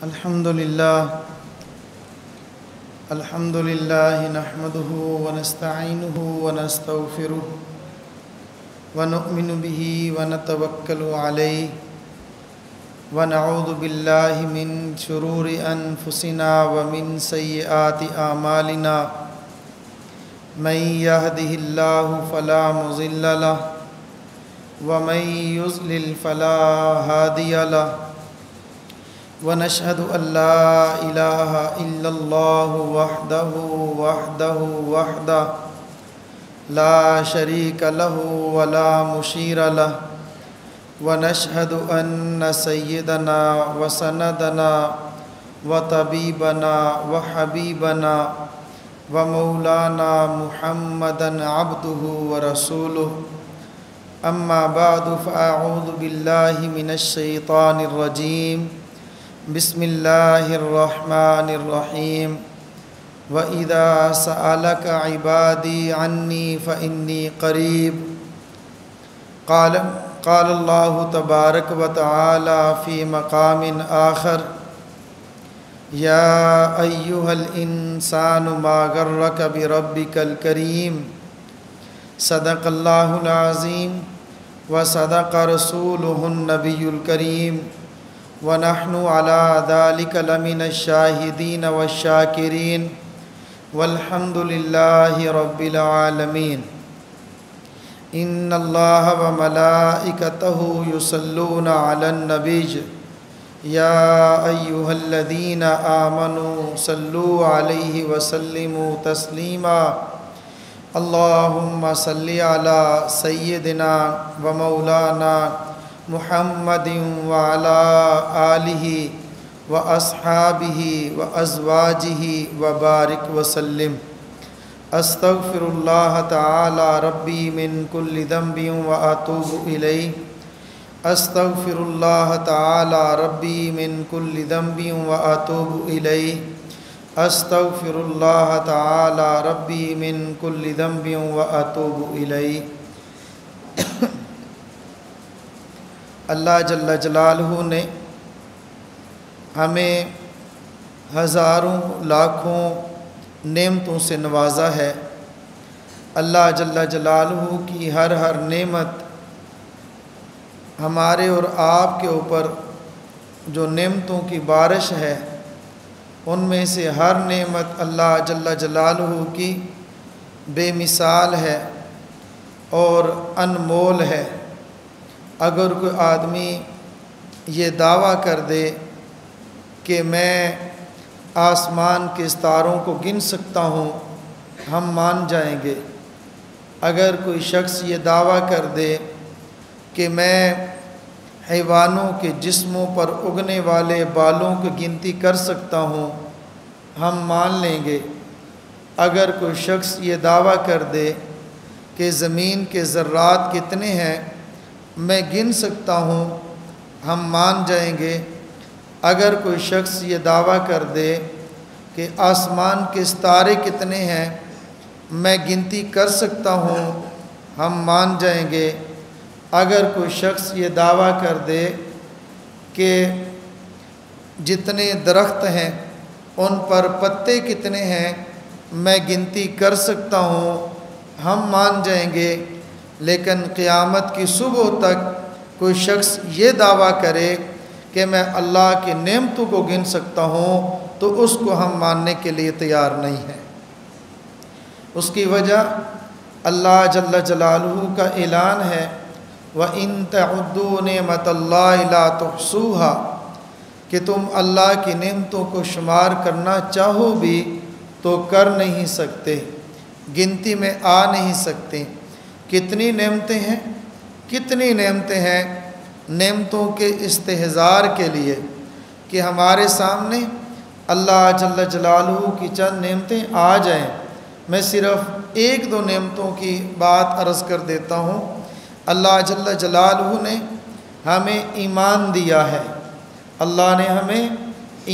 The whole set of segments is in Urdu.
الحمد لله نحمده ونستعينه ونستغفره ونؤمن به ونتوكل عليه ونعوذ بالله من شرور أنفسنا ومن سيئات أعمالنا من يهده الله فلا مضل له ومن يضلل فلا هادي له ونشهد أن لا إله إلا الله وحده لا شريك له ولا مشير له ونشهد أن سيدنا وسندنا وطبيبنا وحبيبنا ومولانا محمدا عبده ورسوله أما بعد فأعوذ بالله من الشيطان الرجيم بسم الله الرحمن الرحيم وإذا سألك عبادي عني فإني قريب قال الله تبارك وتعالى في مقام آخر يا أيها الإنسان ما غرك بربك الكريم صدق الله العظيم وصدق رسوله النبي الكريم ونحن على ذلك لمن الشاهدين والشاكرين والحمد لله رب العالمين إن الله وملائكته يصلون على النبي يا أيها الذين آمنوا صلوا عليه وسلموا تسليما اللهم صل على سيدنا ومولانا محمد وعلى آله وأصحابه وأزواجه وبارك وسلم أستغفر الله تعالى ربي من كل ذنب وأتوب إليه أستغفر الله تعالى ربي من كل ذنب وأتوب إليه أستغفر الله تعالى ربي من كل ذنب وأتوب إليه اللہ جل جلالہ نے ہمیں ہزاروں لاکھوں نعمتوں سے نوازا ہے۔ اللہ جل جلالہ کی ہر نعمت ہمارے اور آپ کے اوپر جو نعمتوں کی بارش ہے ان میں سے ہر نعمت اللہ جل جلالہ کی بے مثال ہے اور انمول ہے۔ اگر کوئی آدمی یہ دعویٰ کر دے کہ میں آسمان کے ستاروں کو گن سکتا ہوں ہم مان جائیں گے۔ اگر کوئی شخص یہ دعویٰ کر دے کہ میں حیوانوں کے جسموں پر اگنے والے بالوں کی گنتی کر سکتا ہوں ہم مان لیں گے۔ اگر کوئی شخص یہ دعویٰ کر دے کہ زمین کے ذرات کتنے ہیں میں گن سکتا ہوں ہم مان جائیں گے۔ اگر کوئی شخص یہ دعویٰ کر دے کہ آسمان کے ستارے کتنے ہیں میں گنتی کر سکتا ہوں ہم مان جائیں گے۔ اگر کوئی شخص یہ دعویٰ کر دے کہ جتنے درخت ہیں ان پر پتے کتنے ہیں میں گنتی کر سکتا ہوں ہم مان جائیں گے۔ لیکن قیامت کی صبح تک کوئی شخص یہ دعویٰ کرے کہ میں اللہ کی نعمتوں کو گن سکتا ہوں تو اس کو ہم ماننے کے لیے تیار نہیں ہیں۔ اس کی وجہ اللہ جل جلالہ کا اعلان ہے وَإِن تَعُدُّوا نِعْمَةَ اللَّهِ لَا تُحْصُوهَا کہ تم اللہ کی نعمتوں کو شمار کرنا چاہو بھی تو کر نہیں سکتے، گنتی میں آ نہیں سکتے۔ کتنی نعمتیں ہیں نعمتوں کے استحضار کے لیے کہ ہمارے سامنے اللہ جل جلالہ کی چند نعمتیں آ جائیں۔ میں صرف ایک دو نعمتوں کی بات عرض کر دیتا ہوں۔ اللہ جل جلالہ نے ہمیں ایمان دیا ہے، اللہ نے ہمیں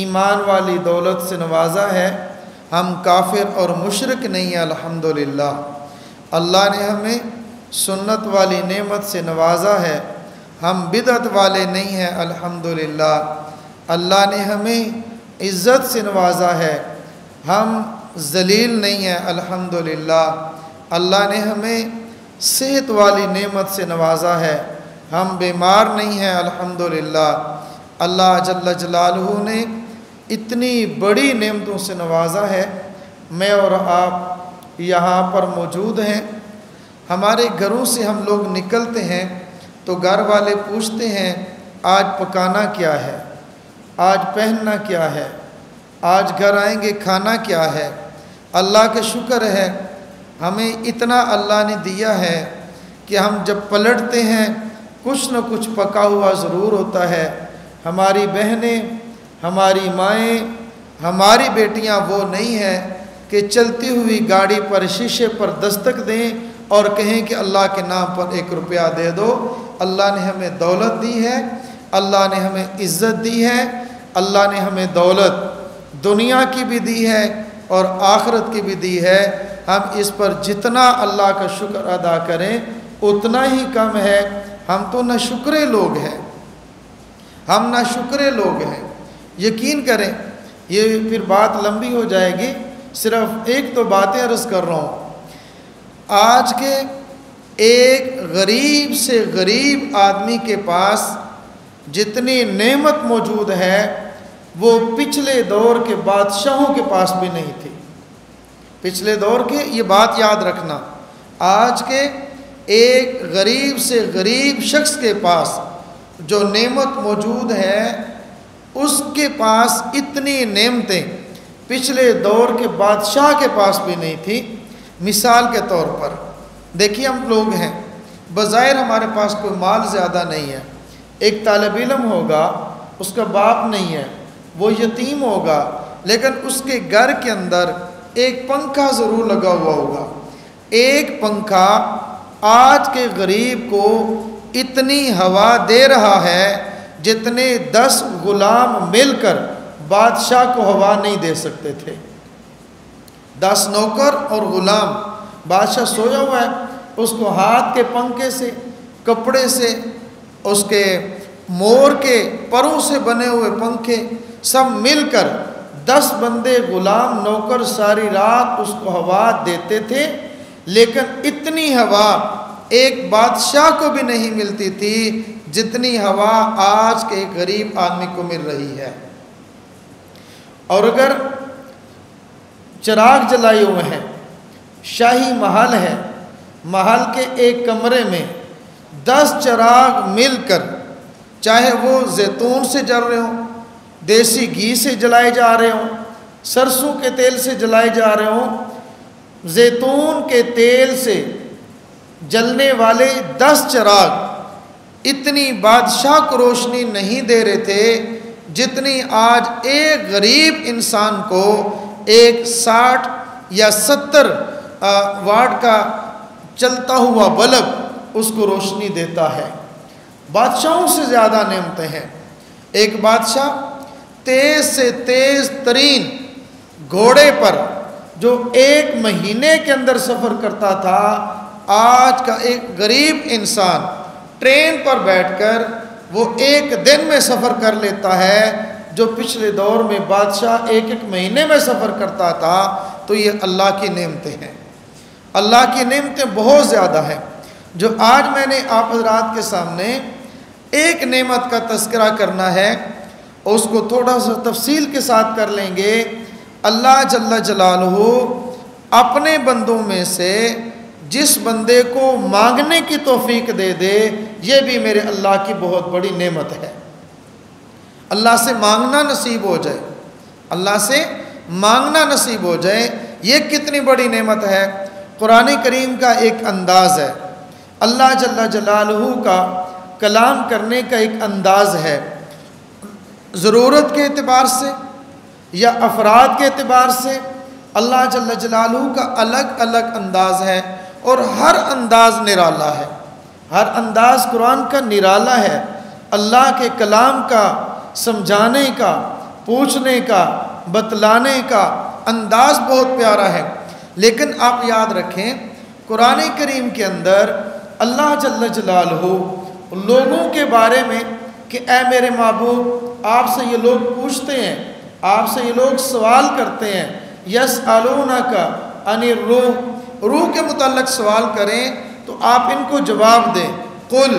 ایمان والی دولت سے نوازا ہے۔ ہم کافر اور مشرک نہیں ہیں الحمدللہ۔ اللہ نے ہمیں سنت والی نعمت سے نوازا ہے، ہم بدعت والے نہیں ہیں الحمدللہ۔ اللہ نے ہمیں عزت سے نوازا ہے، ہم ذلیل نہیں ہیں الحمدللہ۔ اللہ نے ہمیں صحت والی نعمت سے نوازا ہے، ہم بیمار نہیں ہیں الحمدللہ۔ اللہ جل جلالہ نے اتنی بڑی نعمتوں سے نوازا ہے۔ میں اور آپ یہاں پر موجود ہیں، ہمارے گھروں سے ہم لوگ نکلتے ہیں تو گھر والے پوچھتے ہیں آج پکانا کیا ہے، آج پہننا کیا ہے، آج گھر آئیں گے کھانا کیا ہے۔ اللہ کا شکر ہے ہمیں اتنا اللہ نے دیا ہے کہ ہم جب پلٹتے ہیں کچھ نہ کچھ پکا ہوا ضرور ہوتا ہے۔ ہماری بہنیں، ہماری مائیں، ہماری بیٹیاں وہ نہیں ہیں کہ چلتی ہوئی گاڑی پر شیشے پر دستک دیں اور کہیں کہ اللہ کے نام پر 1 روپیہ دے دو۔ اللہ نے ہمیں دولت دی ہے، اللہ نے ہمیں عزت دی ہے، اللہ نے ہمیں دولت دنیا کی بھی دی ہے اور آخرت کی بھی دی ہے۔ ہم اس پر جتنا اللہ کا شکر ادا کریں اتنا ہی کم ہے۔ ہم تو نہ شکرے لوگ ہیں، ہم نہ شکرے لوگ ہیں۔ یقین کریں یہ پھر بات لمبی ہو جائے گی، صرف ایک تو باتیں عرض کر رہا ہوں۔ آج کے ایک غریب سے غریب آدمی کے پاس جتنی نعمت موجود ہے وہ پچھلے دور کے بادشاہوں کے پاس بھی نہیں تھی۔ پچھلے دور کے، یہ بات یاد رکھنا، آج کے ایک غریب سے غریب شخص کے پاس جو نعمت موجود ہے اس کے پاس اتنی نعمتیں پچھلے دور کے بادشاہ کے پاس بھی نہیں تھی۔ مثال کے طور پر دیکھیے، ہم لوگ ہیں، بظاہر ہمارے پاس کوئی مال زیادہ نہیں ہے، ایک طالب علم ہوگا، اس کا باپ نہیں ہے، وہ یتیم ہوگا، لیکن اس کے گھر کے اندر ایک پنکھا ضرور لگا ہوا ہوگا۔ ایک پنکھا آج کے غریب کو اتنی ہوا دے رہا ہے جتنے 10 غلام مل کر بادشاہ کو ہوا نہیں دے سکتے تھے۔ 10 نوکر اور غلام، بادشاہ سویا ہوا ہے، اس کو ہاتھ کے پنکھے سے، کپڑے سے، اس کے مور کے پروں سے بنے ہوئے پنکھے سب مل کر 10 بندے غلام نوکر ساری رات اس کو ہوا دیتے تھے، لیکن اتنی ہوا ایک بادشاہ کو بھی نہیں ملتی تھی جتنی ہوا آج کے ایک غریب آدمی کو مل رہی ہے۔ اور اگر چراغ جلائے ہوئے ہیں، شاہی محل ہے، محل کے ایک کمرے میں 10 چراغ مل کر، چاہے وہ زیتون سے جل رہے ہوں، دیسی گھی سے جلائے جا رہے ہوں، سرسوں کے تیل سے جلائے جا رہے ہوں، زیتون کے تیل سے جلنے والے 10 چراغ اتنی بادشاہ کو روشنی نہیں دے رہے تھے جتنی آج ایک غریب انسان کو ایک 60 یا 70 واٹ کا چلتا ہوا بلب اس کو روشنی دیتا ہے۔ بادشاہوں سے زیادہ نعمتیں ہیں۔ ایک بادشاہ تیز سے تیز ترین گھوڑے پر جو 1 مہینے کے اندر سفر کرتا تھا، آج کا ایک غریب انسان ٹرین پر بیٹھ کر وہ 1 دن میں سفر کر لیتا ہے، جو پچھلے دور میں بادشاہ 1 مہینے میں سفر کرتا تھا۔ تو یہ اللہ کی نعمتیں ہیں، اللہ کی نعمتیں بہت زیادہ ہیں۔ جو آج میں نے آپ حضرات کے سامنے ایک نعمت کا تذکرہ کرنا ہے، اور اس کو تھوڑا سا تفصیل کے ساتھ کر لیں گے۔ اللہ جل جلالہ اپنے بندوں میں سے جس بندے کو مانگنے کی توفیق دے دے، یہ بھی میرے اللہ کی بہت بڑی نعمت ہے۔ اللہ سے مانگنا نصیب ہو جائے، اللہ سے مانگنا نصیب ہو جائے، یہ کتنی بڑی نعمت ہے۔ قرآن کریم کا ایک انداز ہے، اللہ جل جلالہ کا کلام کرنے کا ایک انداز ہے، ضرورت کے اعتبار سے یا افراد کے اعتبار سے اللہ جل جلالہ کا الگ الگ انداز ہے، اور ہر انداز نرالا ہے، ہر انداز قرآن کا نرالا ہے۔ اللہ کے کلام کا سمجھانے کا، پوچھنے کا، بتلانے کا انداز بہت پیارا ہے۔ لیکن آپ یاد رکھیں، قرآن کریم کے اندر اللہ جل جلالہ لوگوں کے بارے میں کہ اے میرے محبوب آپ سے یہ لوگ پوچھتے ہیں، آپ سے یہ لوگ سوال کرتے ہیں، یسألونک عن الروح، روح کے متعلق سوال کریں تو آپ ان کو جواب دیں، قل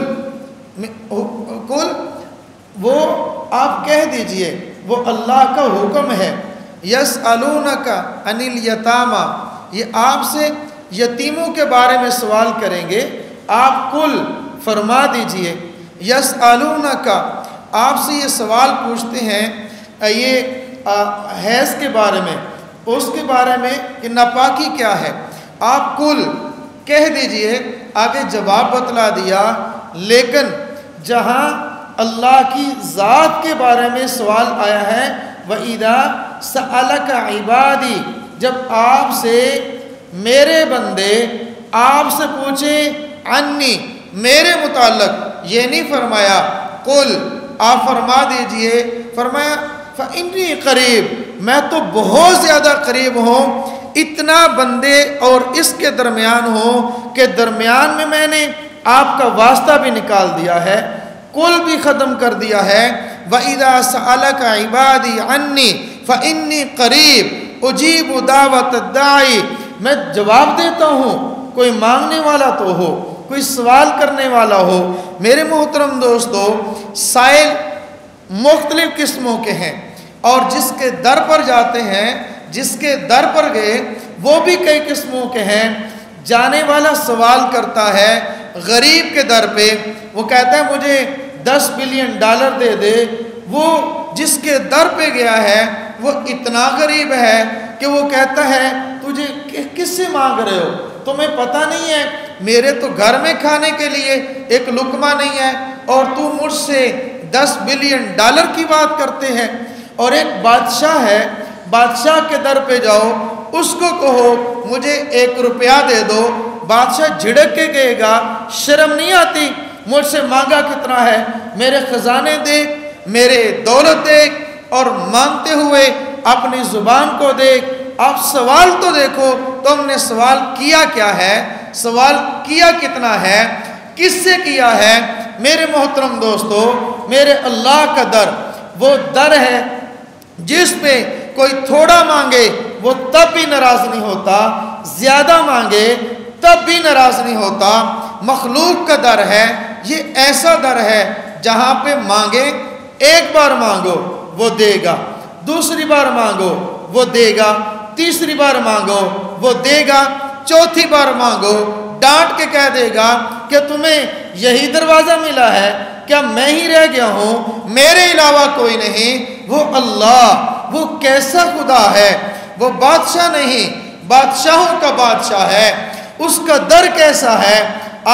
وہ آپ کہہ دیجئے وہ اللہ کا حکم ہے، یسألونک عن الیتامی، یہ آپ سے یتیموں کے بارے میں سوال کریں گے، آپ قل فرما دیجئے، یسألونک آپ سے یہ سوال پوچھتے ہیں یہ حیض کے بارے میں، اس کے بارے میں کہ ناپاکی کیا ہے، آپ قل کہہ دیجئے، آگے جواب بتلا دیا، لیکن جہاں اللہ کی ذات کے بارے میں سوال آیا ہے، وَإِذَا سَأَلَكَ عِبَادِي، جب آپ سے میرے بندے آپ سے پوچھیں عنی میرے متعلق، یہ نہیں فرمایا قل آپ فرما دیجئے، فرمایا فَإِنِّي قریب، میں تو بہت زیادہ قریب ہوں، اتنا بندے اور اس کے درمیان ہوں کہ درمیان میں نے آپ کا واسطہ بھی نکال دیا ہے، قل بھی ختم کر دیا ہے، وَإِذَا سَأَلَكَ عِبَادِي عَنِّي فَإِنِّي قَرِيب أُجِيبُ دَعْوَةَ الدَّاعِ، میں جواب دیتا ہوں، کوئی مانگنے والا تو ہو، کوئی سوال کرنے والا ہو۔ میرے محترم دوستو، سائل مختلف قسموں کے ہیں، اور جس کے در پر جاتے ہیں، جس کے در پر گئے وہ بھی کئی قسموں کے ہیں۔ جانے والا سوال کرتا ہے غریب کے در پہ، وہ کہتا ہے مجھے $10 بلین دے دے، وہ جس کے در پہ گیا ہے وہ اتنا غریب ہے کہ وہ کہتا ہے تجھے کس سے مانگ رہے ہو، تمہیں پتہ نہیں ہے میرے تو گھر میں کھانے کے لیے ایک لقمہ نہیں ہے اور تو مجھ سے $10 بلین کی بات کرتے ہیں۔ اور ایک بادشاہ ہے، بادشاہ کے در پہ جاؤ، اس کو کہو مجھے $1 دے دو، بادشاہ جھڑک کے کہے گا شرم نہیں آتی، مجھ سے مانگا کتنا ہے، میرے خزانے دیکھ، میرے دولت دیکھ، اور مانگتے ہوئے اپنی زبان کو دیکھ۔ اب سوال تو دیکھو تم نے سوال کیا کیا ہے، سوال کیا کتنا ہے، کس سے کیا ہے۔ میرے محترم دوستو، میرے اللہ کا در وہ در ہے جس پہ کوئی تھوڑا مانگے وہ تب بھی ناراض نہیں ہوتا، زیادہ مانگے تب بھی ناراض نہیں ہوتا۔ مخلوق کا در ہے، یہ ایسا در ہے جہاں پہ مانگے، ایک بار مانگو وہ دے گا، دوسری بار مانگو وہ دے گا، تیسری بار مانگو وہ دے گا، چوتھی بار مانگو ڈانٹ کے کہہ دے گا کہ تمہیں یہی دروازہ ملا ہے، کیا میں ہی رہ گیا ہوں، میرے علاوہ کوئی نہیں۔ وہ اللہ، وہ کیسا خدا ہے، وہ بادشاہ نہیں، بادشاہوں کا بادشاہ ہے، اس کا در کیسا ہے۔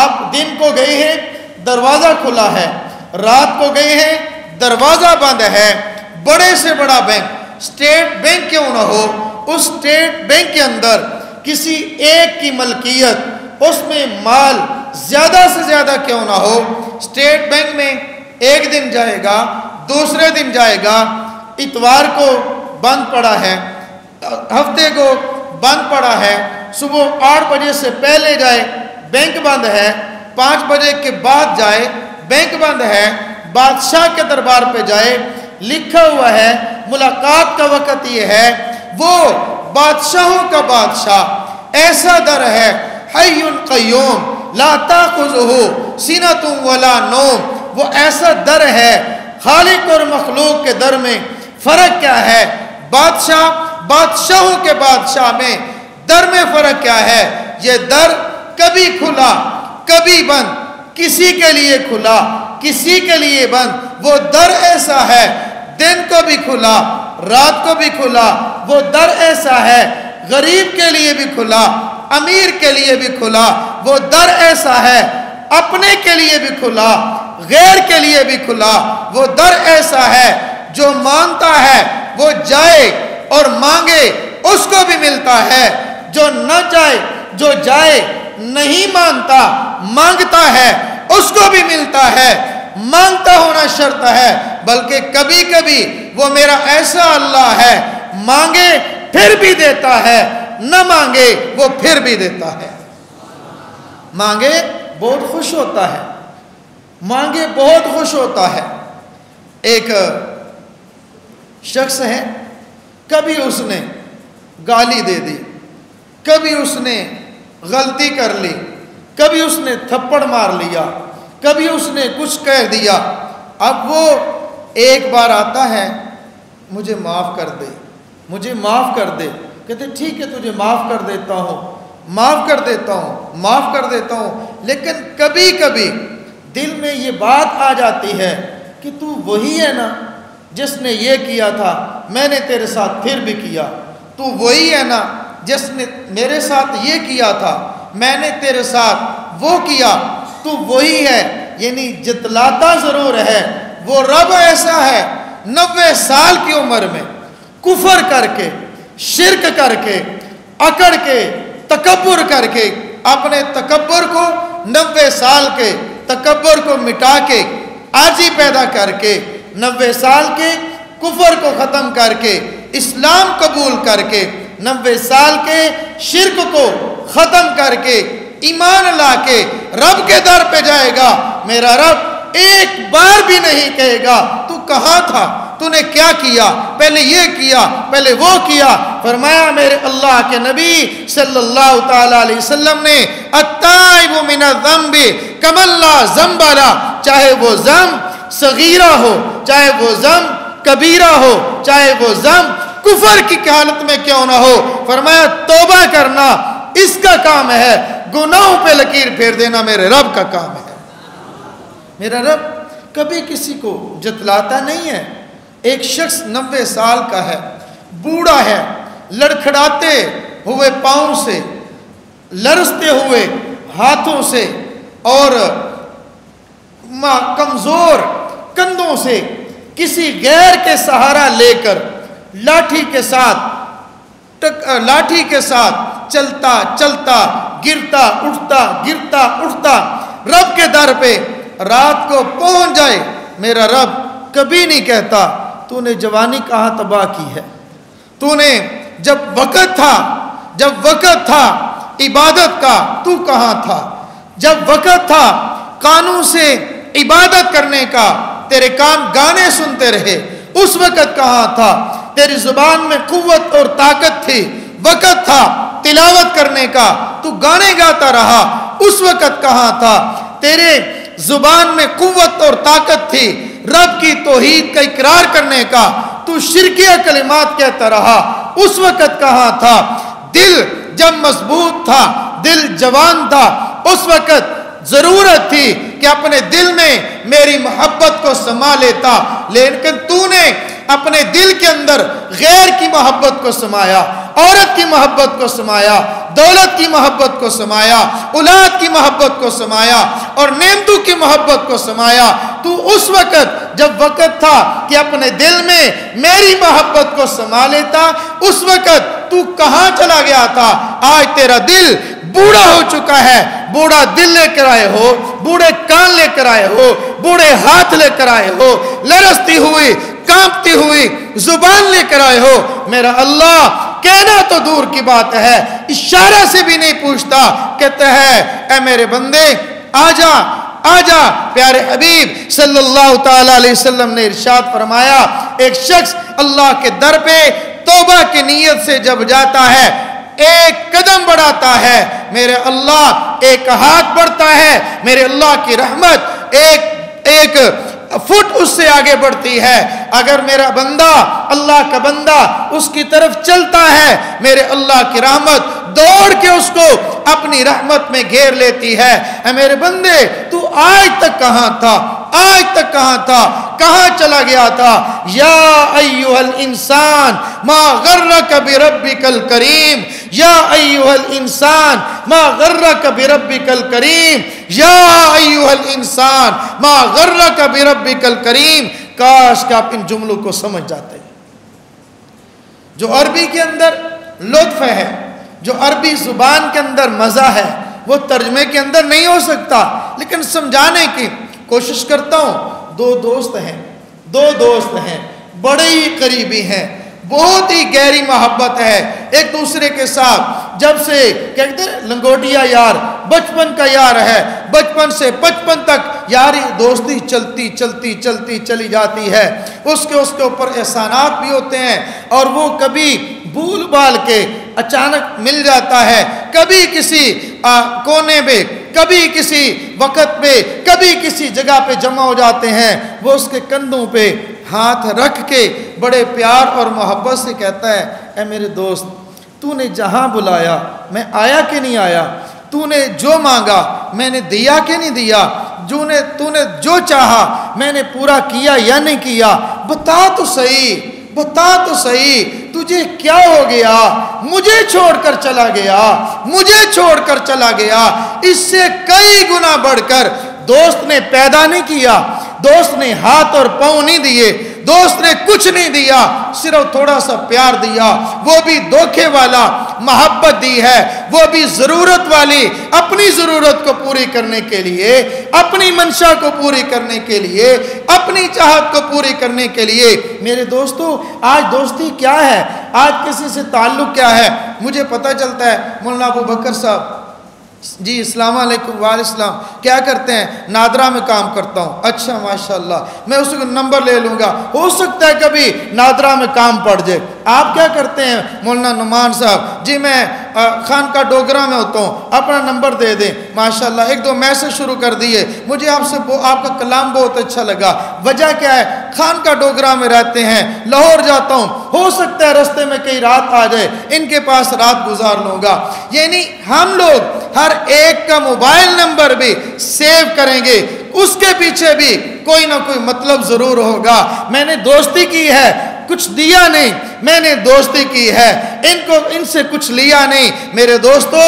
آپ دن کو گئے ہیں دروازہ کھلا ہے، رات کو گئے ہیں دروازہ بند ہے۔ بڑے سے بڑا بینک، اسٹیٹ بینک کیوں نہ ہو، اس اسٹیٹ بینک کے اندر کسی ایک کی ملکیت، اس میں مال زیادہ سے زیادہ کیوں نہ ہو، اسٹیٹ بینک میں ایک دن جائے گا، دوسرے دن جائے گا، اتوار کو بند پڑا ہے، ہفتے کو بند پڑا ہے، صبح 8 بجے سے پہلے جائے بینک بند ہے، 5 بجے کے بعد جائے بینک بند ہے، بادشاہ کے دربار پہ جائے لکھا ہوا ہے ملاقات کا وقت یہ ہے۔ وہ بادشاہوں کا بادشاہ ایسا در ہے، حی قیوم لا تاخذہ سنۃ ولا نوم، وہ ایسا در ہے۔ خالق اور مخلوق کے در میں فرق کیا ہے؟ بادشاہ، بادشاہوں کے بادشاہ میں در میں فرق کیا ہے؟ یہ در کبھی کھلا کبھی بند، کسی کے لیے کھلا کسی کے لیے بند۔ وہ در ایسا ہے، دن کو بھی کھلا رات کو بھی کھلا، وہ در ایسا ہے، غریب کے لیے بھی کھلا امیر کے لیے بھی کھلا، وہ در ایسا ہے، اپنے کے لیے بھی کھلا غیر کے لیے بھی کھلا، وہ در ایسا ہے جو مانتا ہے وہ جائے اور مانگے اس کو بھی ملتا ہے، جو نہ جائے، جو جائے نہیں مانتا مانگتا ہے اس کو بھی ملتا ہے۔ مانگتا ہونا شرط ہے، بلکہ کبھی کبھی وہ میرا ایسا اللہ ہے، مانگے پھر بھی دیتا ہے، نہ مانگے وہ پھر بھی دیتا ہے۔ مانگے بہت خوش ہوتا ہے، مانگے بہت خوش ہوتا ہے۔ ایک شخص ہے، کبھی اس نے گالی دے دی، کبھی اس نے غلطی کر لی، کبھی اس نے تھپڑ مار لیا، کبھی اس نے کچھ کہہ دیا، اب وہ ایک بار آتا ہے، مجھے معاف کر دے، مجھے معاف کر دے. کہتے ٹھیک ہے تجھے معاف کر دیتا ہوں، معاف کر دیتا ہوں، معاف کر دیتا ہوں. لیکن کبھی کبھی دل میں یہ بات آ جاتی ہے کہ تو وہی ہے نا جس نے یہ کیا تھا، میں نے تیرے ساتھ پھر بھی کیا. تو وہی ہے نا جس نے میرے ساتھ یہ کیا تھا، میں نے تیرے ساتھ وہ کیا. تو وہی ہے، یعنی جتلاتا ضرور ہے. وہ رب ایسا ہے 90 سال کی عمر میں کفر کر کے، شرک کر کے، اکڑ کے، تکبر کر کے، اپنے تکبر کو 90 سال کے تکبر کو مٹا کے عاجزی پیدا کر کے 90 سال کے کفر کو ختم کر کے اسلام قبول کر کے 90 سال کے شرک کو ختم کر کے ایمان لا کے رب کے در پہ جائے گا. میرا رب ایک بار بھی نہیں کہے گا تو کہاں تھا، تو نے کیا کیا، پہلے یہ کیا، پہلے وہ کیا. فرمایا میرے اللہ کے نبی صلی اللہ تعالی علیہ وسلم نے التائب من الذنب کمن لا ذنب له، چاہے وہ ذنب صغیرہ ہو، چاہے وہ ذنب کبیرہ ہو، چاہے وہ ذنب کفر کی حالت میں کیوں نہ ہو، فرمایا توبہ کرنا اس کا کام ہے، گناہوں پہ لکیر پھیر دینا میرے رب کا کام ہے. میرا رب کبھی کسی کو جتلاتا نہیں ہے. ایک شخص 90 سال کا ہے، بوڑھا ہے، لڑکھڑاتے ہوئے پاؤں سے، لرزتے ہوئے ہاتھوں سے اور کمزور کندھوں سے کسی غیر کے سہارا لے کر لاٹھی کے ساتھ چلتا چلتا گرتا اٹھتا رب کے در پہ رات کو پہنچ جائے. میرا رب کبھی نہیں کہتا تو نے جوانی کہاں تباہ کی ہے، تو نے جب وقت تھا عبادت کا تو کہاں تھا، جب وقت تھا قانون سے عبادت کرنے کا تیرے کان گانے سنتے رہے، اس وقت کہاں تھا، تیری زبان میں قوت اور طاقت تھی، وقت تھا تلاوت کرنے کا تو گانے گاتا رہا، اس وقت کہاں تھا، تیرے زبان میں قوت اور طاقت تھی رب کی توحید کا اقرار کرنے کا تو شرکیہ کلمات کہتا رہا، اس وقت کہاں تھا، دل جب مضبوط تھا، دل جوان تھا، اس وقت ضرورت تھی کہ اپنے دل میں میری محبت کو سما لیتا، لیکن تو نے اپنے دل کے اندر غیر کی محبت کو سمایا، عورت کی محبت کو سمایا، دولت کی محبت کو سمایا، اولاد کی محبت کو سمایا اور نعمتوں کی محبت کو سمایا. تو اس وقت جب وقت تھا کہ اپنے دل میں میری محبت کو سما لیتا، اس وقت تو کہاں چلا گیا تھا. آج تیرا دل بوڑھا ہو چکا ہے، بوڑھا دل لے کر آئے ہو، بوڑھے کان لے کر آئے ہو، بوڑھے ہاتھ لے کر آئے ہو، لرزتی ہوئی کانپتی ہوئی زبان لے کر آئے ہو. میرا اللہ کہنا تو دور کی بات ہے، اشارہ سے بھی نہیں پوچھتا، کہتا ہے اے میرے بندے آجا آجا. پیارے حبیب صلی اللہ تعالی علیہ وسلم نے ارشاد فرمایا ایک شخص اللہ کے در پہ توبہ کی نیت سے جب جاتا ہے، ایک قدم بڑھاتا ہے، میرے اللہ ایک ہاتھ بڑھتا ہے، میرے اللہ کی رحمت ایک فٹ اس سے آگے بڑھتی ہے. اگر میرا بندہ اللہ کا بندہ اس کی طرف چلتا ہے، میرے اللہ کی رحمت دوڑ کے اس کو اپنی رحمت میں گھیر لیتی ہے. اے میرے بندے تو آج تک کہاں تھا، آج تک کہاں تھا، کہاں چلا گیا تھا. یا ایھا الانسان ما غرک بربک الکریم، یا ایھا الانسان ما غرک بربک الکریم، یا ایھا الانسان ما غرک بربک الکریم. کاش کہ آپ ان جملوں کو سمجھ جاتے ہیں. جو عربی کے اندر لطف ہے، جو عربی زبان کے اندر مزہ ہے، وہ ترجمے کے اندر نہیں ہو سکتا، لیکن سمجھانے کی کوشش کرتا ہوں. دو دوست ہیں، بڑے ہی قریبی ہیں، بہت ہی گہری محبت ہے ایک دوسرے کے ساتھ. جب سے کہتے ہیں لنگوٹیا یار، بچپن کا یار ہے، بچپن سے بچپن تک یاری دوستی چلتی چلتی چلتی چلی جاتی ہے، اس کے اوپر احسانات بھی ہوتے ہیں، اور وہ کبھی بھول بھال کے اچانک مل جاتا ہے، کبھی کسی کونے میں، کبھی کسی وقت پہ، کبھی کسی جگہ پہ جمع ہو جاتے ہیں۔ وہ اس کے کندھوں پہ ہاتھ رکھ کے بڑے پیار اور محبت سے کہتا ہے، اے میرے دوست، تو نے جہاں بلایا میں آیا کہ نہیں آیا؟ تو نے جو مانگا میں نے دیا کہ نہیں دیا؟ تو نے جو چاہا میں نے پورا کیا یا نہیں کیا؟ بتا تو صحیح، بتا تو صحیح، تجھے کیا ہو گیا؟ مجھے چھوڑ کر چلا گیا، مجھے چھوڑ کر چلا گیا۔ اس سے کئی گنا بڑھ کر دوست نے پیدا نہیں کیا، دوست نے ہاتھ اور پاؤں نہیں دیے، دوست نے کچھ نہیں دیا، صرف تھوڑا سا پیار دیا، وہ بھی دھوکے والا، محبت دی ہے، وہ بھی ضرورت والی، اپنی ضرورت کو پوری کرنے کے لیے، اپنی منشا کو پوری کرنے کے لیے، اپنی چاہت کو پوری کرنے کے لیے۔ میرے دوستو، آج دوستی کیا ہے؟ آج کسی سے تعلق کیا ہے؟ مجھے پتہ چلتا ہے مولانا ابو بکر صاحب جی السلام علیکم، وعلیکم السلام، کیا کرتے ہیں؟ نادرا میں کام کرتا ہوں۔ اچھا ماشاءاللہ، میں اس کو نمبر لے لوں گا، ہو سکتا ہے کبھی نادرا میں کام پڑ جائے۔ آپ کیا کرتے ہیں مولانا نعمان صاحب؟ جی میں خانقاہ ڈوگرہ میں ہوتا ہوں، اپنا نمبر دے دیں۔ ماشاءاللہ ایک دو میسج شروع کر دیے، مجھے آپ کا کلام بہت اچھا لگا۔ وجہ کیا ہے؟ خانقاہ ڈوگرہ میں رہتے ہیں، لاہور جاتا ہوں، ہو سکتا ہے رستے میں کئی رات آ جائے، ان کے پاس رات گزار لوں گا۔ یعنی ہم لوگ ہر ایک کا موبائل نمبر بھی سیو کریں گے، اس کے پیچھے بھی کوئی نہ کوئی مطلب ضرور ہوگا۔ میں نے دوستی کی ہے، کچھ دیا نہیں، میں نے دوستی کی ہے، ان سے کچھ لیا نہیں۔ میرے دوستو،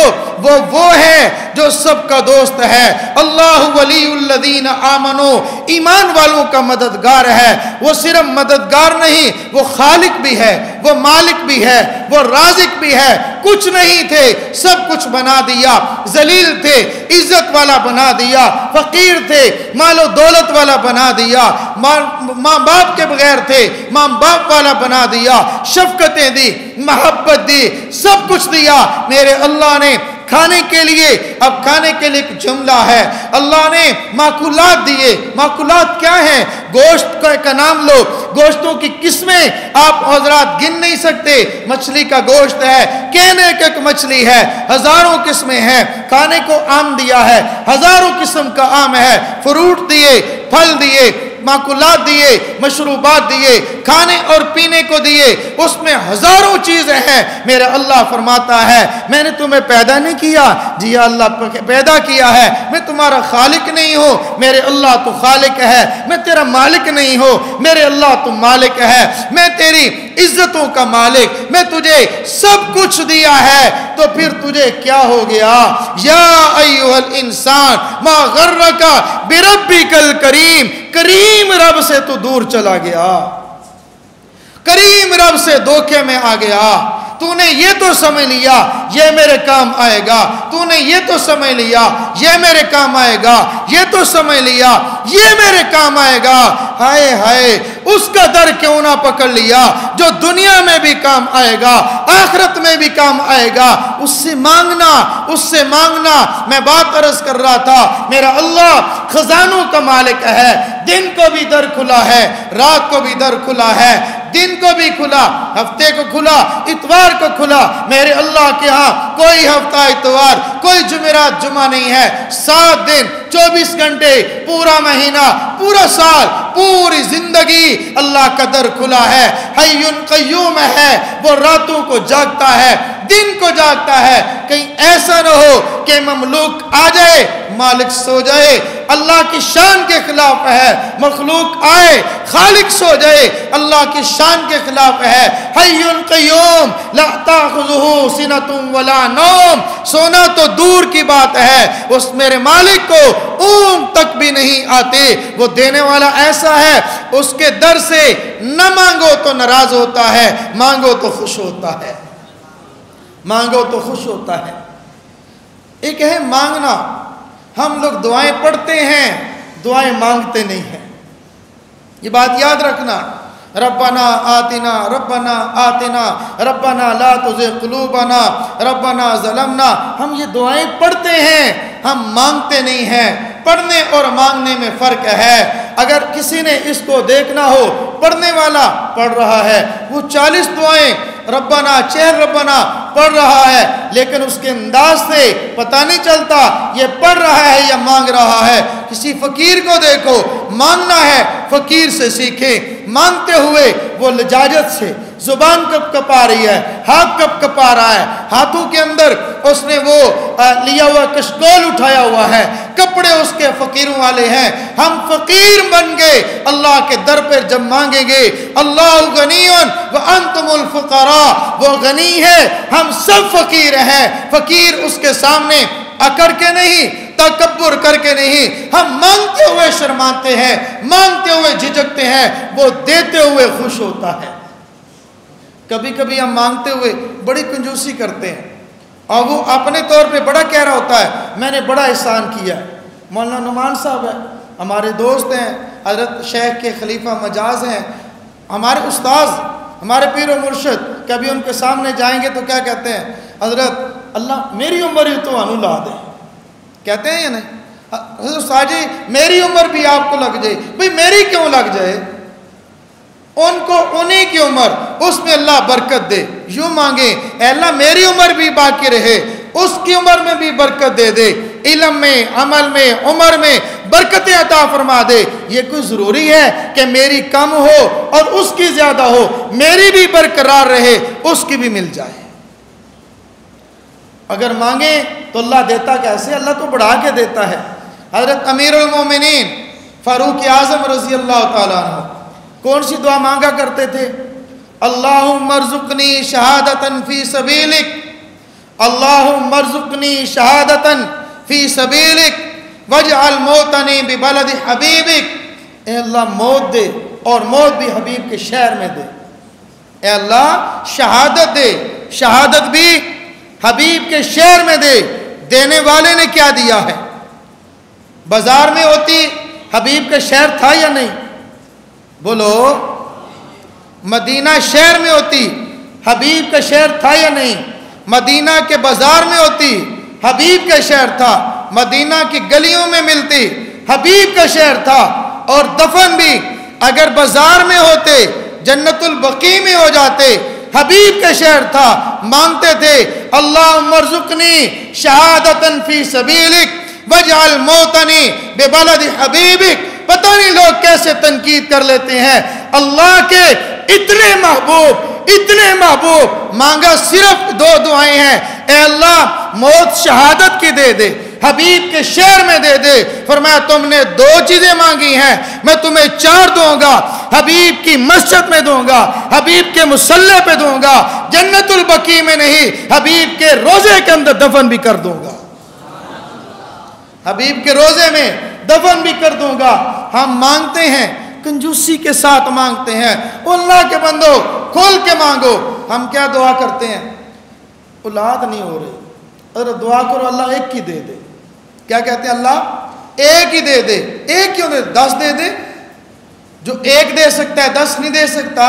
وہ ہے جو سب کا دوست ہے۔ اللہ ولی الذین آمنوا، ایمان والوں کا مددگار ہے۔ وہ صرف مددگار نہیں، وہ خالق بھی ہے، وہ مالک بھی ہے، وہ رازق بھی ہے۔ کچھ نہیں تھے، سب کچھ بنا دیا۔ ذلیل تھے، عزت والا بنا دیا۔ فقیر تھے، مال و دولت والا بنا دیا۔ ماں باپ کے بغیر تھے، ماں باپ والا بنا دیا۔ شفقتیں دی، محبت دی، سب کچھ دیا میرے اللہ نے۔ کھانے کے لیے، اب کھانے کے لیے ایک جملہ ہے، اللہ نے ماکولات دیے۔ ماکولات کیا ہیں؟ گوشت کا نام لو، گوشتوں کی قسمیں آپ حضرات گن نہیں سکتے۔ مچھلی کا گوشت ہے، کینے ایک مچھلی ہے، ہزاروں قسمیں ہیں۔ کھانے کو آم دیا ہے، ہزاروں قسم کا آم ہے۔ فروٹ دیے، پھل دیے، ماکولات دیے، مشروبات دیے، کھانے اور پینے کو دیے، اس میں ہزاروں چیزیں ہیں۔ میرا اللہ فرماتا ہے میں نے تمہیں پیدا نہیں کیا؟ جی اللہ پیدا کیا ہے۔ میں تمہارا خالق نہیں ہوں؟ میرے اللہ تو خالق ہے۔ میں تیرا مالک نہیں ہوں؟ میرے اللہ تو مالک ہے۔ میں تیری عزتوں کا مالک، میں تجھے سب کچھ دیا ہے، تو پھر تجھے کیا ہو گیا؟ یا ایھا الانسان ما غرک بربک الکریم، کریم رب سے تو دور چلا گیا، کریم رب سے دھوکے میں آ گیا۔ تو نے یہ تو سمجھ لیا یہ میرے کام آئے گا، تو نے یہ تو سمجھ لیا یہ میرے کام آئے گا، یہ تو سمجھ لیا یہ میرے کام آئے گا۔ ہائے ہائے، اس کا در کیوں نہ پکڑ لیا جو دنیا میں بھی کام آئے گا، آخرت میں بھی کام آئے گا۔ اس سے مانگنا، اس سے مانگنا۔ میں بات عرض کر رہا تھا، میرا اللہ خزانوں کا مالک ہے۔ دن کو بھی در کھلا ہے، رات کو بھی در کھلا ہے، دن کو بھی کھلا، ہفتے کو کھلا، اتوار کو کھلا۔ میرے اللہ کے ہاں کوئی ہفتہ اتوار، کوئی جمعرات جمعہ نہیں ہے۔ 7 دن، 24 گھنٹے، پورا مہینہ، پورا سال، پوری زندگی اللہ کا در کھلا ہے۔ حی قیوم ہے، وہ راتوں کو جاگتا ہے، دن کو جاگتا ہے۔ کہیں ایسا نہ ہو کہ مملوک آ جائے، مالک سو جائے۔ اللہ کی شان کے خلاف ہے، مخلوق آئے، خالق سو جائے، اللہ کی شان کے خلاف ہے۔ حی قیوم لا تاخذہ سنۃ ولا نوم، سونا تو دور کی بات ہے، اس میرے مالک کو اونگ تک بھی نہیں آتے۔ وہ دینے والا ایسا ہے، اس کے در سے نہ مانگو تو ناراض ہوتا ہے، مانگو تو خوش ہوتا ہے، مانگو تو خوش ہوتا ہے۔ ایک ہے مانگنا، ہم لوگ دعائیں پڑھتے ہیں، دعائیں مانگتے نہیں ہیں۔ یہ بات یاد رکھنا، ربنا آتنا، ربنا آتنا، ربنا لا تزغ قلوبنا، ربنا ظلمنا، ہم یہ دعائیں پڑھتے ہیں، ہم مانگتے نہیں ہیں۔ پڑھنے اور مانگنے میں فرق ہے۔ اگر کسی نے اس کو دیکھنا ہو، پڑھنے والا پڑھ رہا ہے، وہ 40 دعائیں ربنا چہر ربنا پڑھ رہا ہے، لیکن اس کے انداز سے پتہ نہیں چلتا یہ پڑھ رہا ہے یا مانگ رہا ہے۔ کسی فقیر کو دیکھو، مانگنا ہے فقیر سے سیکھیں، مانگتے ہوئے وہ لجاجت سے زبان کب کپا رہی ہے، ہاتھ کب کپا رہا ہے، ہاتھوں کے اندر اس نے وہ لیا ہوا کشکول اٹھایا ہوا ہے، کپڑے اس کے فقیروں والے ہیں۔ ہم فقیر بن گئے اللہ کے در پر جب مانگیں گے، اللہ غنی وانتم الفقراء، وہ غنی ہے ہم سب فقیر ہیں۔ فقیر اس کے سامنے اکڑ کے نہیں، تکبر کر کے نہیں، ہم مانگتے ہوئے شرماتے ہیں، مانگتے ہوئے جھجکتے ہیں، وہ دیتے ہوئے خوش ہوتا ہے۔ کبھی کبھی ہم مانگتے ہوئے بڑی کنجوسی کرتے ہیں اور وہ اپنے طور پہ بڑا کہہ رہا ہوتا ہے میں نے بڑا احسان کیا۔ مولانا نعمان صاحب ہیں، ہمارے دوست ہیں، حضرت شیخ کے خلیفہ مجاز ہیں، ہمارے استاذ، ہمارے پیر و مرشد۔ کبھی ان کے سامنے جائیں گے تو کیا کہتے ہیں؟ حضرت اللہ میری عمر ہی تو انو لا دے، کہتے ہیں یا نہیں؟ حضرت ساجی میری عمر بھی آپ کو لگ جائے، بھئی میری کیوں لگ جائے؟ ان کو انہی کی عمر، اس میں اللہ برکت دے۔ یوں مانگیں اے اللہ میری عمر بھی باقی رہے، اس کی عمر میں بھی برکت دے دے، علم میں، عمل میں، عمر میں برکتیں عطا فرما دے۔ یہ کوئی ضروری ہے کہ میری کم ہو اور اس کی زیادہ ہو، میری بھی برقرار رہے، اس کی بھی مل جائے۔ اگر مانگیں تو اللہ دیتا کیسے؟ اللہ تو بڑھا کے دیتا ہے۔ حضرت امیر المومنین فاروق اعظم رضی اللہ تعالیٰ عنہ کون سی دعا مانگا کرتے تھے؟ اللہم ارزقنی شہادتاً فی سبیلک، اللہم ارزقنی شہادتاً فی سبیلک واجعل موتنی ببلد حبیبک۔ اے اللہ موت دے اور موت بھی حبیب کے شہر میں دے۔ اے اللہ شہادت دے، شہادت بھی حبیب کے شہر میں دے۔ دینے والے نے کیا دیا ہے؟ بازار میں ہوتی حبیب کا شہر تھا یا نہیں؟ بولو، مدینہ شہر میں ہوتی حبیب کا شہر تھا یا نہیں؟ مدینہ کے بازار میں ہوتی حبیب کا شہر تھا، مدینہ کی گلیوں میں ملتی حبیب کا شہر تھا۔ اور دفن بھی اگر بازار میں ہوتے جنت البقیع میں ہو جاتے، حبیب کا شہر تھا۔ مانگتے تھے اللہم ارزقنی شہادتاً فی سبیلک واجعل موتنی ببلد حبیبک۔ پتہ نہیں لوگ کیسے تنقید کر لیتے ہیں، اللہ کے اتنے محبوب مانگا صرف 2 دعائیں ہیں، اے اللہ موت شہادت کی دے دے، حبیب کے شہر میں دے دے۔ فرمایا تم نے 2 چیزیں مانگی ہیں، میں تمہیں 4 دوں گا، حبیب کی مسجد میں دوں گا، حبیب کے مصلی پہ دوں گا، جنت البقیع میں نہیں، حبیب کے روزے کے اندر دفن بھی کر دوں گا، حبیب کے روزے میں دفن بھی کر دوں گا۔ ہم مانگتے ہیں کنجوسی کے ساتھ مانگتے ہیں، اللہ کے بندو کھول کے مانگو۔ ہم کیا دعا کرتے ہیں؟ اولاد نہیں ہو رہی، اگر دعا کرو اللہ ایک ہی دے دے۔ کیا کہتے ہیں؟ اللہ ایک ہی دے دے۔ ایک کیوں دے؟ 10 دے دے۔ جو 1 دے سکتا ہے 10 نہیں دے سکتا،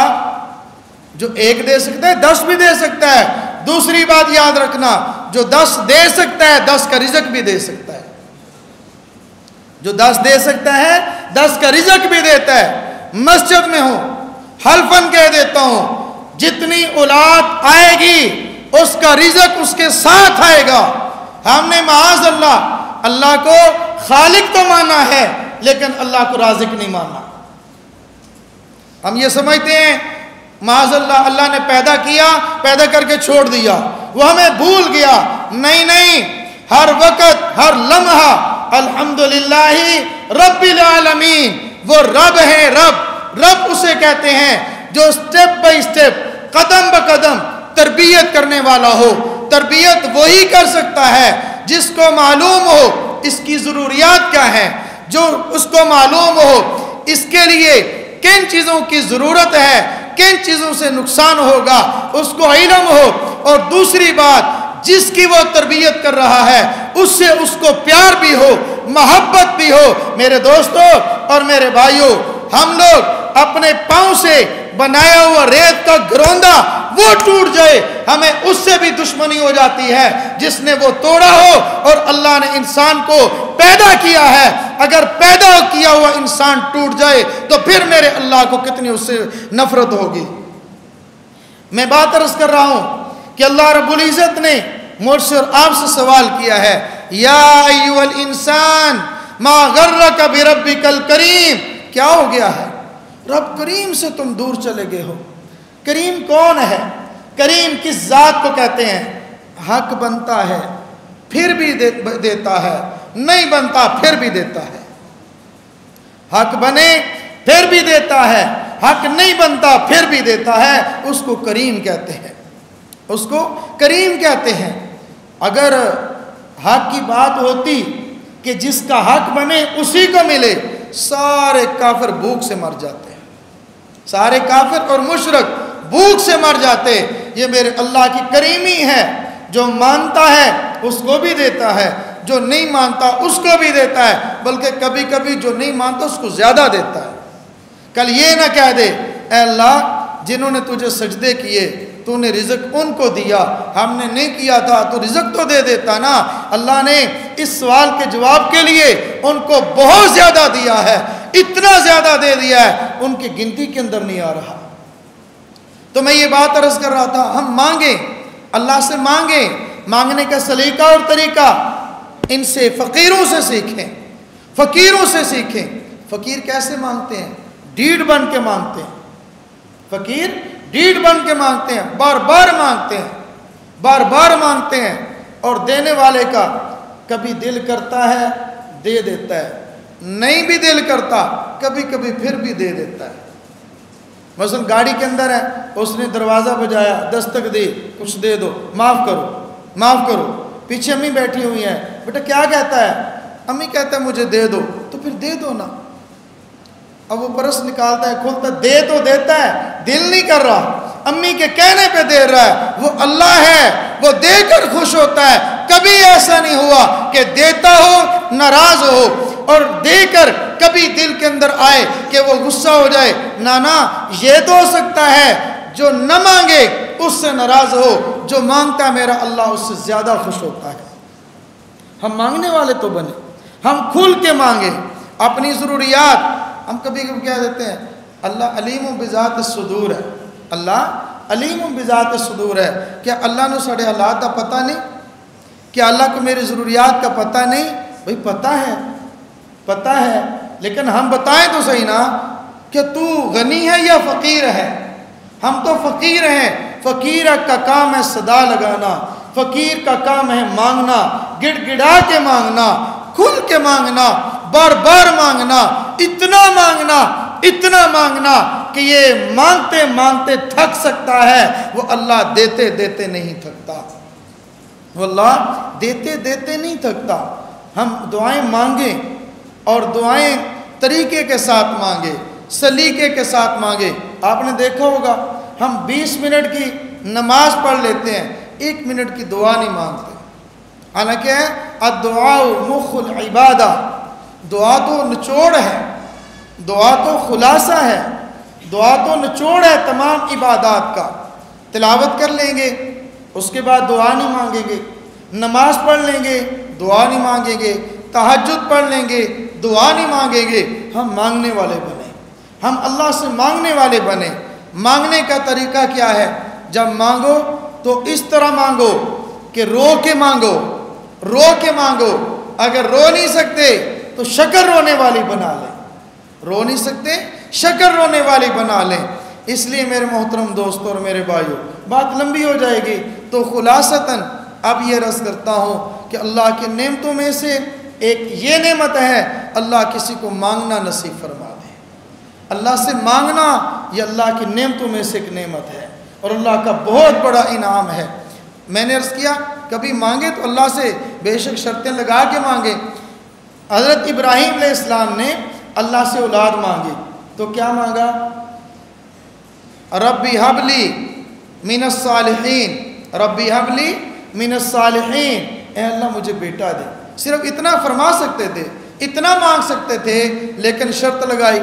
جو 1 دے سکتا ہے 10 بھی دے سکتا ہے۔ دوسری بات یاد رکھنا، جو 10 دے سکتا ہے 10 کا رزق بھی دے سکتا ہے، جو 10 دے سکتا ہے 10 کا رزق بھی دیتا ہے۔ مسجد میں ہوں، حلفاً کہہ دیتا ہوں جتنی اولاد آئے گی اس کا رزق اس کے ساتھ آئے گا۔ ہم نے معاذ اللہ کو خالق تو مانا ہے لیکن اللہ کو رازق نہیں مانا۔ ہم یہ سمجھتے ہیں معاذ اللہ نے پیدا کیا، پیدا کر کے چھوڑ دیا، وہ ہمیں بھول گیا۔ نہیں، ہر وقت ہر لمحہ الحمدللہ رب العالمین، وہ رب ہے۔ رب اسے کہتے ہیں جو سٹیپ بائی سٹیپ، قدم بقدم تربیت کرنے والا ہو۔ تربیت وہی کر سکتا ہے جس کو معلوم ہو اس کی ضروریات کیا ہیں، جو اس کو معلوم ہو اس کے لیے کن چیزوں کی ضرورت ہے، کن چیزوں سے نقصان ہوگا، اس کو علم ہو۔ اور دوسری بات، جس کی وہ تربیت کر رہا ہے اس سے اس کو پیار بھی ہو، محبت بھی ہو۔ میرے دوستوں اور میرے بھائیوں، ہم لوگ اپنے پاؤں سے بنایا ہوا ریت کا گروندہ وہ ٹوٹ جائے، ہمیں اس سے بھی دشمنی ہو جاتی ہے جس نے وہ توڑا ہو۔ اور اللہ نے انسان کو پیدا کیا ہے، اگر پیدا کیا ہوا انسان ٹوٹ جائے تو پھر میرے اللہ کو کتنی اس سے نفرت ہوگی۔ میں بات عرض کر رہا ہوں کہ اللہ رب العزت نے مجھ سے اور آپ سے سوال کیا ہے، یا ایھا الانسان ما غرک بربک الکریم، کیا ہو گیا ہے؟ رب کریم سے تم دور چلے گئے ہو۔ کریم کون ہے؟ کریم کس ذات کو کہتے ہیں؟ حق بنتا ہے پھر بھی دیتا ہے، نہیں بنتا پھر بھی دیتا ہے۔ حق بنے پھر بھی دیتا ہے، حق نہیں بنتا پھر بھی دیتا ہے، اس کو کریم کہتے ہیں، اس کو کریم کہتے ہیں۔ اگر حق کی بات ہوتی کہ جس کا حق بنے اسی کو ملے، سارے کافر بھوک سے مر جاتے ہیں، سارے کافر اور مشرک بھوک سے مر جاتے۔ یہ میرے اللہ کی کریمی ہے، جو مانتا ہے اس کو بھی دیتا ہے، جو نہیں مانتا اس کو بھی دیتا ہے، بلکہ کبھی کبھی جو نہیں مانتا اس کو زیادہ دیتا ہے۔ کل یہ نہ کہہ دے اے اللہ جنہوں نے تجھے سجدے کیے تو نے رزق ان کو دیا، ہم نے نہیں کیا تھا تو رزق تو دے دیتا نا۔ اللہ نے اس سوال کے جواب کے لیے ان کو بہت زیادہ دیا ہے، اتنا زیادہ دے دیا ہے ان کی گنتی کے اندر نہیں آ رہا۔ تو میں یہ بات عرض کر رہا تھا، ہم مانگیں، اللہ سے مانگیں، مانگنے کا سلیقہ اور طریقہ ان سے فقیروں سے سیکھیں، فقیروں سے سیکھیں۔ فقیر کیسے مانگتے ہیں؟ ڈیڑھ بن کے مانگتے ہیں۔ فقیر ڈیڑھ بن کے مانگتے ہیں، بار بار مانگتے ہیں، بار بار مانگتے ہیں، اور دینے والے کا کبھی دل کرتا ہے دے دیتا ہے، نہیں بھی دل کرتا کبھی کبھی پھر بھی دے دیتا ہے۔ مثلا گاڑی کے اندر ہے، اس نے دروازہ بجایا، دستک دی، کچھ دے دو، معاف کرو معاف کرو، پیچھے امی بیٹھی ہوئی ہیں، بیٹا کیا کہتا ہے؟ امی کہتا ہے مجھے دے دو، تو پھر دے دو نا۔ اب وہ پرس نکالتا ہے، کھولتا ہے، دے تو دیتا ہے، دل نہیں کر رہا، امی کے کہنے پہ دے رہا ہے۔ وہ اللہ ہے، وہ دے کر خوش ہوتا ہے، کبھی ایسا نہیں ہوا کہ دیتا ہو ناراض ہو، اور دے کر کبھی دل کے اندر آئے کہ وہ غصہ ہو جائے۔ نانا یہ تو ہو سکتا ہے جو نہ مانگے اس سے ناراض ہو، جو مانگتا ہے میرا اللہ اس سے زیادہ خوش ہوتا ہے۔ ہم مانگنے والے تو بنے، ہم کھل کے مانگیں اپنی ضروریات۔ ہم کبھی کبھی کہہ دیتے ہیں اللہ علیم بذات الصدور ہے، اللہ علیم بذات الصدور ہے۔ کیا اللہ نے ساڑے حالات کا پتہ نہیں؟ کیا اللہ کو میری ضروریات کا پتہ نہیں؟ بھئی پتہ ہے، پتہ ہے، لیکن ہم بتائیں تو صحیح نا کہ تو غنی ہے یا فقیر ہے؟ ہم تو فقیر ہیں۔ فقیر کا کام ہے صدا لگانا، فقیر کا کام ہے مانگنا، گڑ گڑا کے مانگنا، کھل کے مانگنا، بار بار مانگنا، اتنا مانگنا کہ یہ مانگتے مانگتے تھک سکتا ہے، وہ اللہ دیتے دیتے نہیں تھکتا، وہ اللہ دیتے دیتے نہیں تھکتا۔ ہم دعائیں مانگیں، اور دعائیں طریقے کے ساتھ مانگے، سلیقے کے ساتھ مانگے۔ آپ نے دیکھا ہوگا ہم 20 منٹ کی نماز پڑھ لیتے ہیں، 1 منٹ کی دعا نہیں مانگتے۔ حالانکہ الدعاء مخ العبادہ، دعا تو نچوڑ ہے، دعا تو خلاصہ ہے، دعا تو نچوڑ ہے تمام عبادات کا۔ تلاوت کر لیں گے اس کے بعد دعا نہیں مانگیں گے، نماز پڑھ لیں گے دعا نہیں مانگیں گے، تہجد پڑھ لیں گے دعا نہیں مانگیں گے۔ ہم مانگنے والے بنیں، ہم اللہ سے مانگنے والے بنیں۔ مانگنے کا طریقہ کیا ہے؟ جب مانگو تو اس طرح مانگو کہ رو کے مانگو، رو کے مانگو۔ اگر رو نہیں سکتے تو شکر رونے والی بنا لیں، رو نہیں سکتے شکر رونے والی بنا لیں۔ اس لیے میرے محترم دوستوں اور میرے بھائیوں، بات لمبی ہو جائے گی تو خلاصتاً اب یہ عرض کرتا ہوں کہ اللہ کی نعمتوں میں سے ایک یہ نعمت ہے، اللہ کسی کو مانگنا نصیب فرما دے۔ اللہ سے مانگنا یہ اللہ کی نعمتوں میں سے ایک نعمت ہے، اور اللہ کا بہت بڑا انعام ہے۔ میں نے عرض کیا کبھی مانگے تو اللہ سے بے شک شرطیں لگا کے مانگے۔ حضرت ابراہیم علیہ السلام نے اللہ سے اولاد مانگی تو کیا مانگا؟ ربی حب لی من الصالحین، ربی حب لی من الصالحین، اے اللہ مجھے بیٹا دے۔ صرف اتنا فرما سکتے تھے، اتنا مانگ سکتے تھے، لیکن شرط لگائی،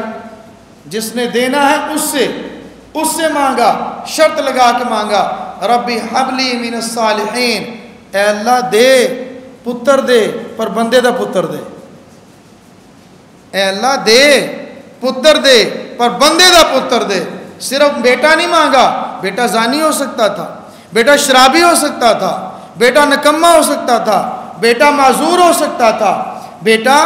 جس نے دینا ہے اس سے مانگا، شرط لگا کے مانگا، ربی حب لی من الصالحین، اے اللہ دے، پتر دے، پر بندے دا پتر دے۔ اے اللہ دے پتر دے پر بندے دا پتر دے. صرف بیٹا نہیں مانگا, بیٹا زانی ہو سکتا تھا, بیٹا شرابی ہو سکتا تھا, بیٹا نکما ہو سکتا تھا, بیٹا معذور ہو سکتا تھا, بیٹا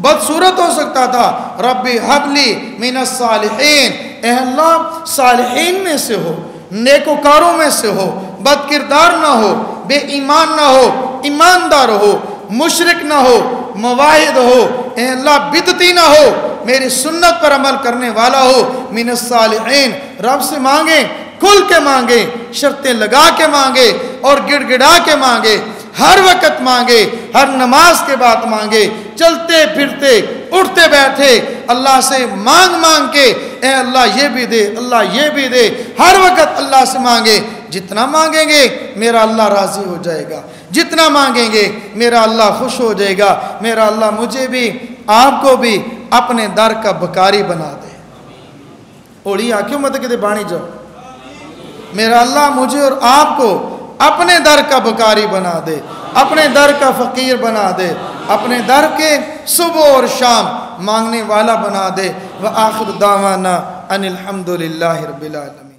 بدصورت ہو سکتا تھا. ربی حبلی من الصالحین, اے اللہ صالحین میں سے ہو, نیکوکاروں میں سے ہو, بد کردار نہ ہو, بے ایمان نہ ہو, ایماندار ہو, مشرک نہ ہو, مواحد ہو, اے اللہ بدعتی نہ ہو, میری سنت پر عمل کرنے والا ہو. من الصالحین, رب سے مانگیں, کھل کے مانگیں, شرطیں لگا کے مانگے اور گڑ گڑا کے مانگے, ہر وقت مانگے, ہر نماز کے بعد مانگے, چلتے پھرتے اٹھتے بیٹھے اللہ سے مانگ مانگ کے, اے اللہ یہ بھی دے, اللہ یہ بھی دے, ہر وقت اللہ سے مانگے. جتنا مانگیں گے میرا اللہ راضی ہو جائے گا, جتنا مانگیں گے میرا اللہ خوش ہو جائے گا. میرا اللہ مجھے بھی آپ کو بھی اپنے در کا بکاری بنا دے. اوڑی آکیوں مت کہ دے بانی جاؤ. میرا اللہ مجھے اور آپ کو اپنے در کا بکاری بنا دے, اپنے در کا فقیر بنا دے, اپنے در کے صبح اور شام مانگنے والا بنا دے. وآخر دعوانا ان الحمدللہ رب العالمین.